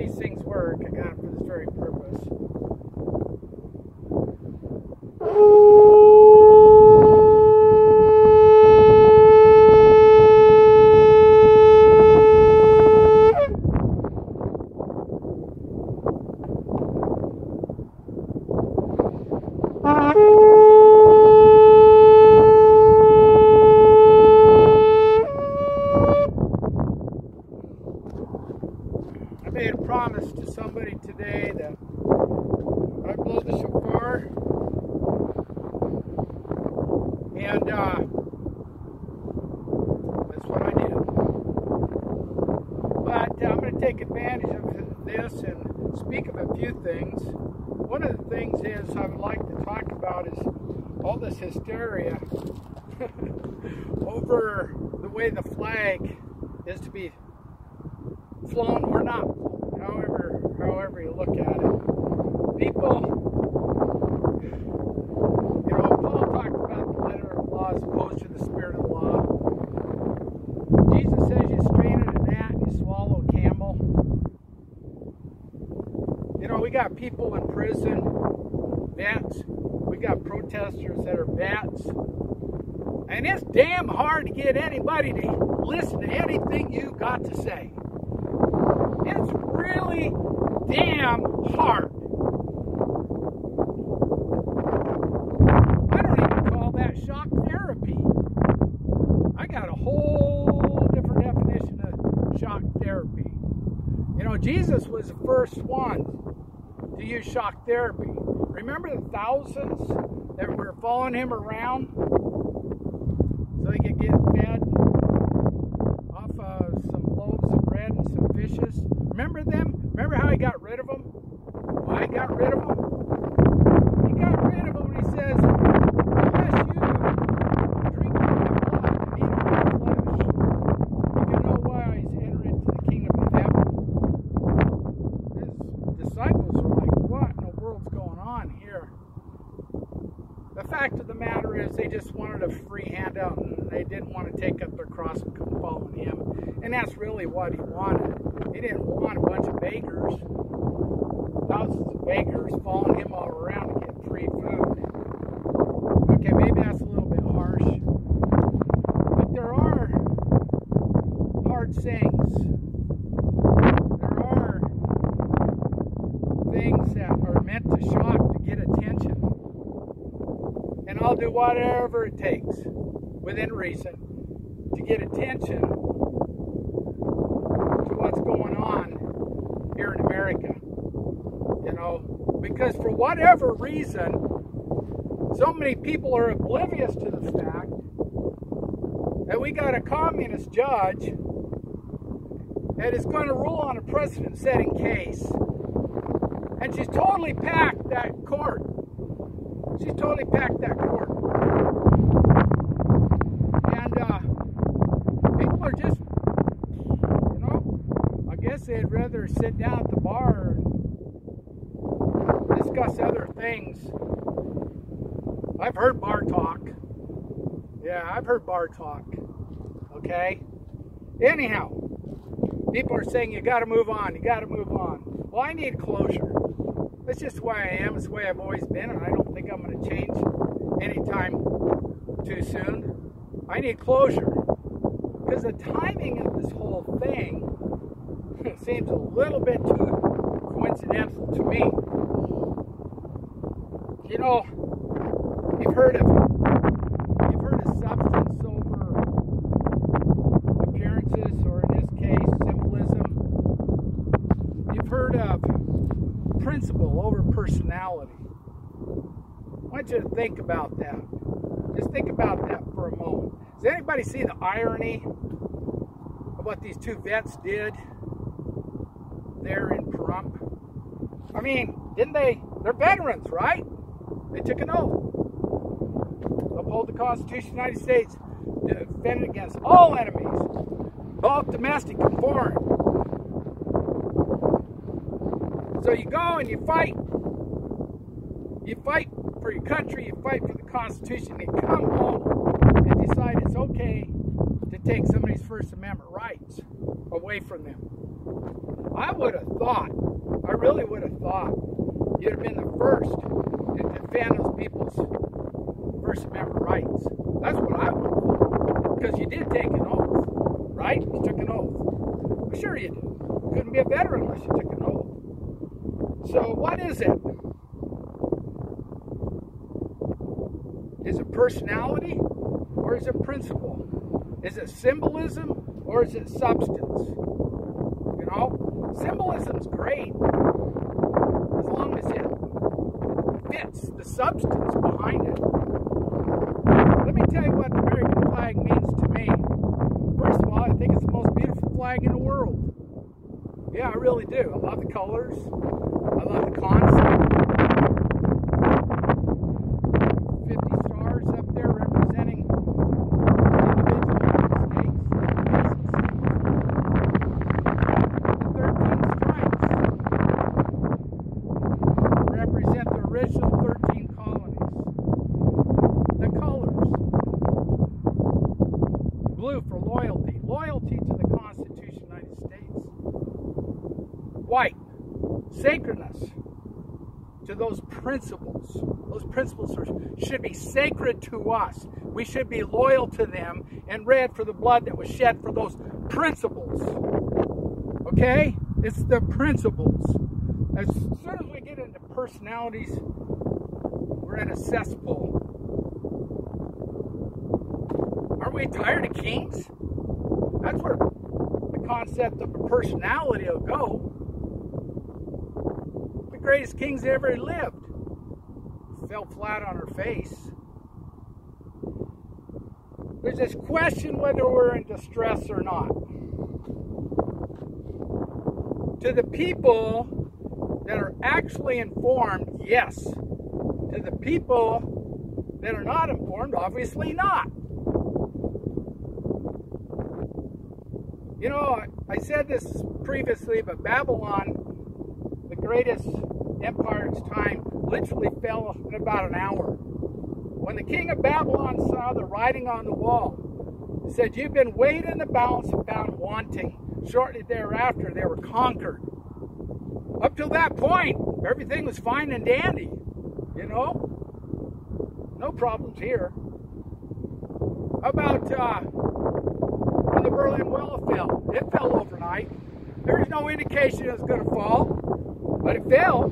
these things work. I got them for this very purpose. I made a promise to somebody today that I blow the shofar, and that's what I did. But I'm going to take advantage of this and speak of a few things. One of the things is I would like to talk about is all this hysteria over the way the flag is to be flown or not, however you look at it. People, you know, Paul talked about the letter of the law as opposed to the spirit of the law. Jesus says you strain at a gnat and you swallow a camel. You know, we got people in prison, vets. We got protesters that are vets. And it's damn hard to get anybody to listen to anything you've got to say. It's really damn hard. I don't even call that shock therapy. I got a whole different definition of shock therapy. You know, Jesus was the first one to use shock therapy. Remember the thousands that were following him around so he could get fed off of some loaves of bread and some fishes? Remember them? Remember how he got rid of them? Why he got rid of them? He got rid of them when he says, unless you drink of my blood and eat of my flesh, you can no wise enter into the kingdom of heaven. His disciples are like, what in the world's going on here? The fact of the matter is they just wanted a free handout and they didn't want to take up their cross and come following him. And that's really what he wanted. He didn't want a bunch of beggars, thousands of beggars following him all around to get free food. Okay, maybe that's a little bit harsh. But there are hard sayings. There are things that are meant to shock, to get attention. And I'll do whatever it takes, within reason, to get attention to what's going on here in America. You know, because for whatever reason, so many people are oblivious to the fact that we got a communist judge that is going to rule on a precedent-setting case. And she's totally packed that court. She's totally packed that court. And people are just, you know, I guess they'd rather sit down at the bar and discuss other things. I've heard bar talk. Yeah, I've heard bar talk. Okay? Anyhow, people are saying you gotta move on, you gotta move on. Well, I need closure. That's just the way I am. It's the way I've always been, and I don't think I'm going to change anytime too soon. I need closure. Because the timing of this whole thing seems a little bit too coincidental to me. You know, you've heard of substance over appearances, or in this case, symbolism. You've heard of principle over personality. I want you to think about that. Just think about that for a moment. Does anybody see the irony of what these two vets did there in Pahrump? I mean, didn't they? They're veterans, right? They took an oath. Uphold the Constitution of the United States, defend it against all enemies, both domestic and foreign. So you go and you fight. You fight for your country, you fight for the Constitution, and you come home and decide it's okay to take somebody's First Amendment rights away from them. I would have thought, I really would have thought, you'd have been the first to defend those people's First Amendment rights. That's what I would have thought. Because you did take an oath, right? You took an oath. Well, sure you did. You couldn't be a veteran unless you took an oath. So what is it? Is it personality or is it principle? Is it symbolism or is it substance? You know, symbolism's great as long as it fits the substance behind it. Let me tell you what the American flag means to me. First of all, I think it's the most beautiful flag in the world. Yeah, I really do. I love the colors. I love the concept. 50 stars up there representing individual states. The 13 stripes represent the original 13 colonies. The colors. Blue for loyalty. Loyalty to the Constitution of the United States. White. Sacredness to those principles. Those principles should be sacred to us. We should be loyal to them, and red for the blood that was shed for those principles. Okay? It's the principles. As soon as we get into personalities, we're in a cesspool. Aren't we tired of kings? That's where the concept of a personality will go. Greatest kings that ever lived fell flat on her face. There's this question whether we're in distress or not. To the people that are actually informed, yes. To the people that are not informed, obviously not. You know, I said this previously, but Babylon, the greatest empire of its time, literally fell in about an hour. When the king of Babylon saw the writing on the wall, it said, "You've been weighed in the balance and found wanting." Shortly thereafter, they were conquered. Up till that point, everything was fine and dandy. You know? No problems here. How about when the Berlin Wall fell? It fell overnight. There's no indication it was going to fall, but it fell.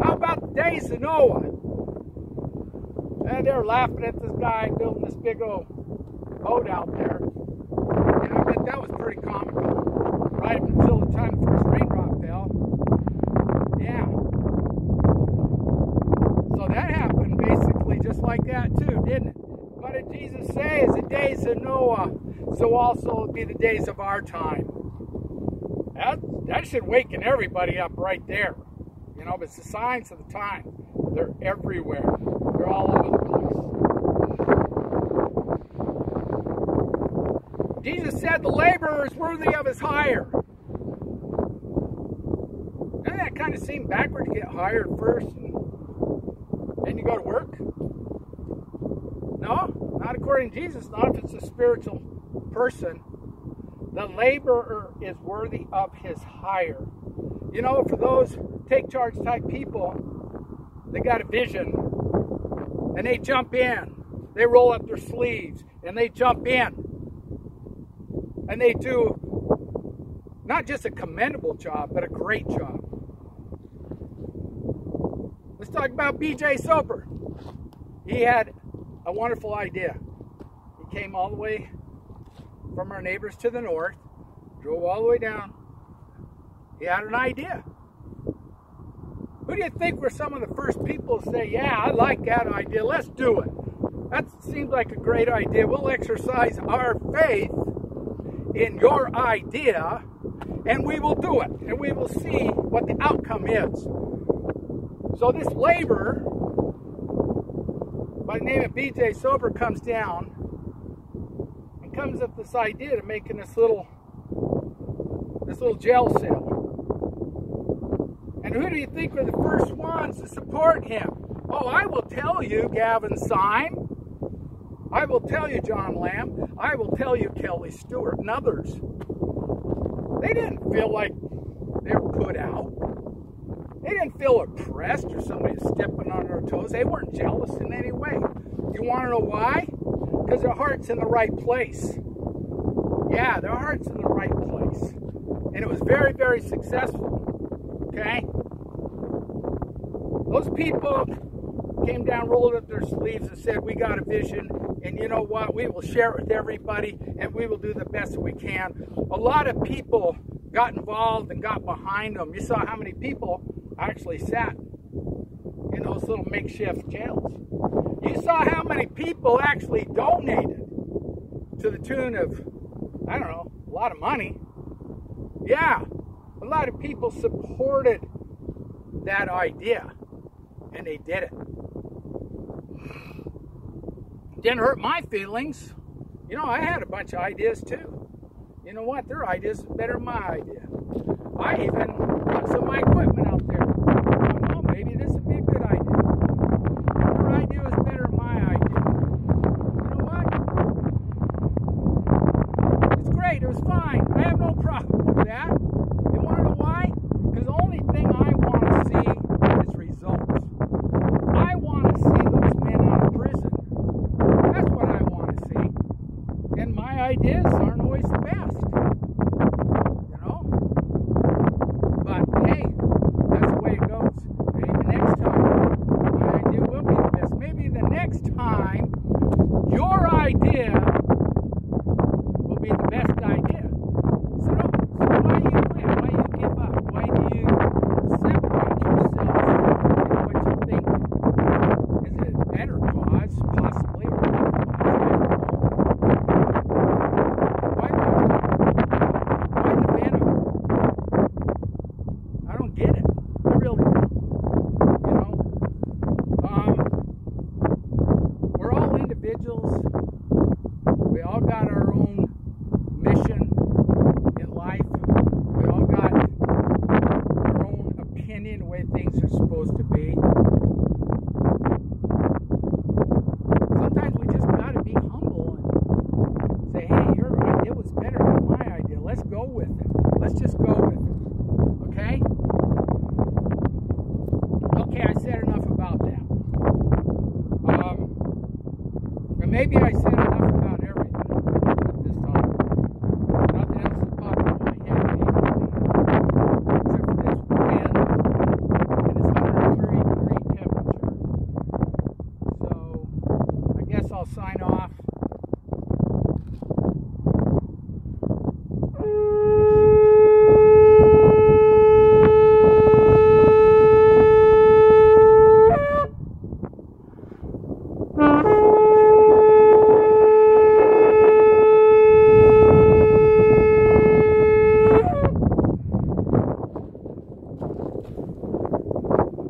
How about the days of Noah? And they're laughing at this guy building this big old boat out there. And I bet that was pretty comical, right up until the time the first raindrop fell. Yeah. So that happened basically just like that too, didn't it? What did Jesus say? As the days of Noah, so also will be the days of our time. That should waken everybody up right there. You know, but it's the signs of the time. They're everywhere. They're all over the place. Jesus said the laborer is worthy of his hire. Doesn't that kind of seem backward to get hired first and then you go to work? No, not according to Jesus. Not if it's a spiritual person. The laborer is worthy of his hire. You know, for those take charge type people, they got a vision and they jump in. They roll up their sleeves and they jump in. And they do not just a commendable job, but a great job. Let's talk about B.J. Soper. He had a wonderful idea. He came all the way from our neighbors to the north, drove all the way down. He had an idea. Who do you think were some of the first people to say, "Yeah, I like that idea, let's do it. That seems like a great idea. We'll exercise our faith in your idea, and we will do it, and we will see what the outcome is." So this laborer, by the name of B.J. Soper, comes down and comes up with this idea of making this little jail cell. And who do you think were the first ones to support him? Oh, I will tell you, Gavin Syme. I will tell you, John Lamb. I will tell you, Kelly Stewart and others. They didn't feel like they were put out. They didn't feel oppressed or somebody stepping on their toes. They weren't jealous in any way. You want to know why? Because their heart's in the right place. Yeah, their heart's in the right place. And it was very, very successful. Okay? Those people came down, rolled up their sleeves and said, we got a vision, and you know what? We will share it with everybody, and we will do the best that we can. A lot of people got involved and got behind them. You saw how many people actually sat in those little makeshift jails. You saw how many people actually donated to the tune of, I don't know, a lot of money. Yeah, a lot of people supported that idea, and they did it. Didn't hurt my feelings. You know, I had a bunch of ideas too. You know what? Their ideas are better than my idea. I even put some of my equipment out there. Well, maybe this would be a good idea. Their idea was better than my idea. You know what? It's great. It was fine. I have no problem with that. You want to know why? Because the only thing I want to see is results. I want to see those men out of prison. That's what I want to see. And my ideas aren't always the best. You know? But hey, that's the way it goes. Maybe next time my idea will be the best. Maybe the next time your idea will be the best idea. So why do you quit? Why do you give up? Why do you separate yourself in what you think is a better cause, possibly, or another cause? Why the venom? I don't get it. I really don't. You know? We're all individuals. We all got our own mission in life. We all got our own opinion, the way things are supposed to be. Sometimes we just got to be humble and say, hey, your idea was better than my idea. Let's go with it. Let's just go with it. Okay? Okay, I said enough about that. Or maybe I said enough about everything at this time. Nothing else is popping in my head immediately, except for this wind and this 103-degree temperature. So, I guess I'll sign off.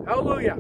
Hallelujah.